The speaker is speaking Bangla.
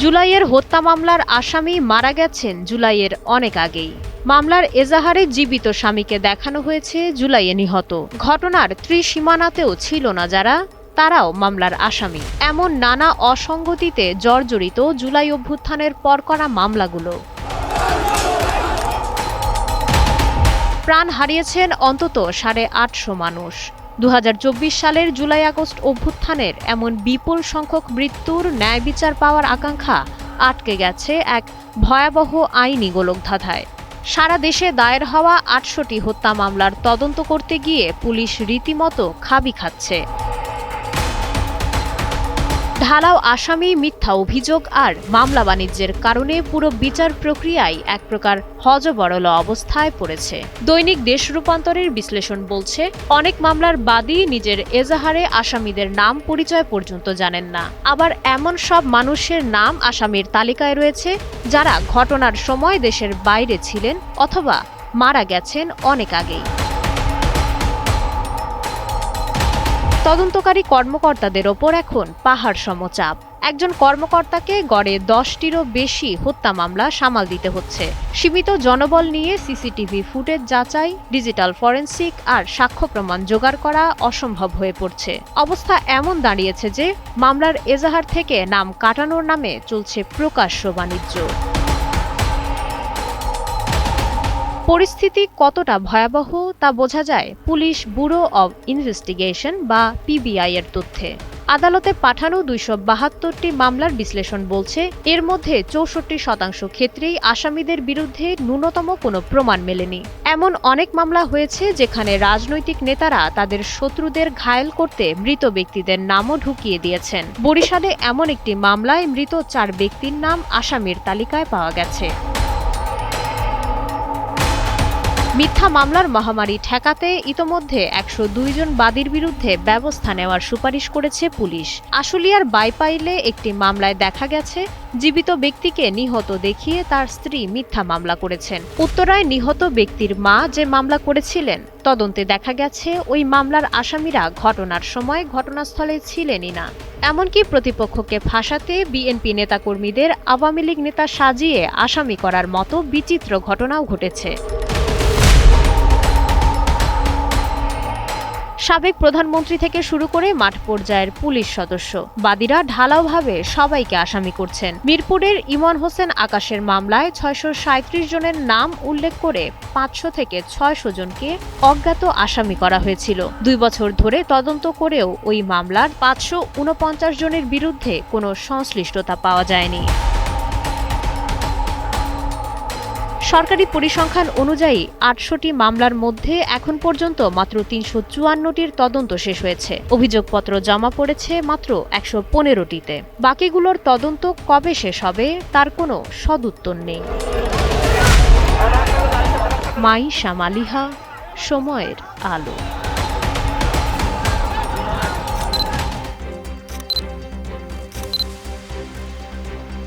জুলাইয়ের হত্যা মামলার আসামি মারা গেছেন জুলাইয়ের অনেক আগেই। মামলার এজাহারে জীবিত স্বামীকে দেখানো হয়েছে জুলাইয়ে নিহত। ঘটনার ত্রিসীমানাতেও ছিল না যারা, তারাও মামলার আসামি। এমন নানা অসঙ্গতিতে জর্জরিত জুলাই অভ্যুত্থানের পর করা মামলাগুলো। প্রাণ হারিয়েছেন অন্তত 850 মানুষ। 2024 সালের জুলাই আগস্ট অভ্যুত্থানের এমন বিপুল সংখ্যক মৃত্যুর ন্যায় বিচার পাওয়ার আকাঙ্ক্ষা আটকে গেছে এক ভয়াবহ আইনি গোলকধাঁধায়। সারা দেশে দায়ের হওয়া 800টি হত্যা মামলার তদন্ত করতে গিয়ে পুলিশ রীতিমতো খাবি খাচ্ছে। ঢালাও আসামি, মিথ্যা অভিযোগ আর মামলা বাণিজ্যের কারণে পুরো বিচার প্রক্রিয়ায় এক প্রকার হযবরল অবস্থায় পড়েছে। দৈনিক দেশ রূপান্তরের বিশ্লেষণ বলছে, অনেক মামলার বাদী নিজের এজাহারে আসামিদের নাম পরিচয় পর্যন্ত জানেন না। আবার এমন সব মানুষের নাম আসামির তালিকায় রয়েছে যারা ঘটনার সময় দেশের বাইরে ছিলেন অথবা মারা গেছেন অনেক আগেই। তদন্তকারী কর্মকর্তাদের ওপর এখন পাহাড় সম চাপ। একজন কর্মকর্তাকে গড়ে 10টিরও বেশি হত্যা মামলা সামাল দিতে হচ্ছে। সীমিত জনবল নিয়ে সিসিটিভি ফুটেজ যাচাই, ডিজিটাল ফরেনসিক আর সাক্ষ্য প্রমাণ জোগাড় করা অসম্ভব হয়ে পড়ছে। অবস্থা এমন দাঁড়িয়েছে যে মামলার এজাহার থেকে নাম কাটানোর নামে চলছে প্রকাশ্য বাণিজ্য। পরিস্থিতি কতটা ভয়াবহ তা বোঝা যায় পুলিশ ব্যুরো অব ইনভেস্টিগেশন বা পিবিআই এর তথ্যে। আদালতে পাঠানো 272টি মামলার বিশ্লেষণ বলছে, এর মধ্যে 64% ক্ষেত্রেই আসামিদের বিরুদ্ধে ন্যূনতম কোনো প্রমাণ মেলেনি। এমন অনেক মামলা হয়েছে যেখানে রাজনৈতিক নেতারা তাদের শত্রুদের ঘায়েল করতে মৃত ব্যক্তিদের নামও ঢুকিয়ে দিয়েছেন। বরিশালে এমন একটি মামলায় মৃত 4 ব্যক্তির নাম আসামির তালিকায় পাওয়া গেছে। মিথ্যা মামলার মহামারী ঠেকাতে ইতোমধ্যে 102 জন বাদীর বিরুদ্ধে ব্যবস্থা নেওয়ার সুপারিশ করেছে পুলিশ। আশুলিয়ার বাইপাইলে একটি মামলায় দেখা গেছে, জীবিত ব্যক্তিকে নিহত দেখিয়ে তার স্ত্রী মিথ্যা মামলা করেছেন। উত্তরায় নিহত ব্যক্তির মা যে মামলা করেছিলেন, তদন্তে দেখা গেছে ওই মামলার আসামিরা ঘটনার সময় ঘটনাস্থলে ছিলেনই না। এমনকি প্রতিপক্ষকে ফাঁসাতে বিএনপি নেতাকর্মীদের আওয়ামী লীগ নেতা সাজিয়ে আসামি করার মতো বিচিত্র ঘটনাও ঘটেছে। সাবেক প্রধানমন্ত্রী থেকে শুরু করে মাঠ পর্যায়ের পুলিশ সদস্য, বাদীরা ঢালাওভাবে সবাইকে আসামি করছেন। মিরপুরের ইমন হোসেন আকাশের মামলায় 637 জনের নাম উল্লেখ করে 500 থেকে 600 জনকে অজ্ঞাত আসামি করা হয়েছিল। 2 বছর ধরে তদন্ত করেও ওই মামলার 549 জনের বিরুদ্ধে কোনো সংশ্লিষ্টতা পাওয়া যায়নি। সরকারি পরিসংখ্যান অনুযায়ী 800টি মামলার মধ্যে এখন পর্যন্ত মাত্র 354টির তদন্ত শেষ হয়েছে। অভিযোগপত্র জমা পড়েছে মাত্র 115টিতে। বাকিগুলোর তদন্ত কবে শেষ হবে তার কোনো সদুত্তর নেই। মাইশা মালিহা, সময়ের আলো।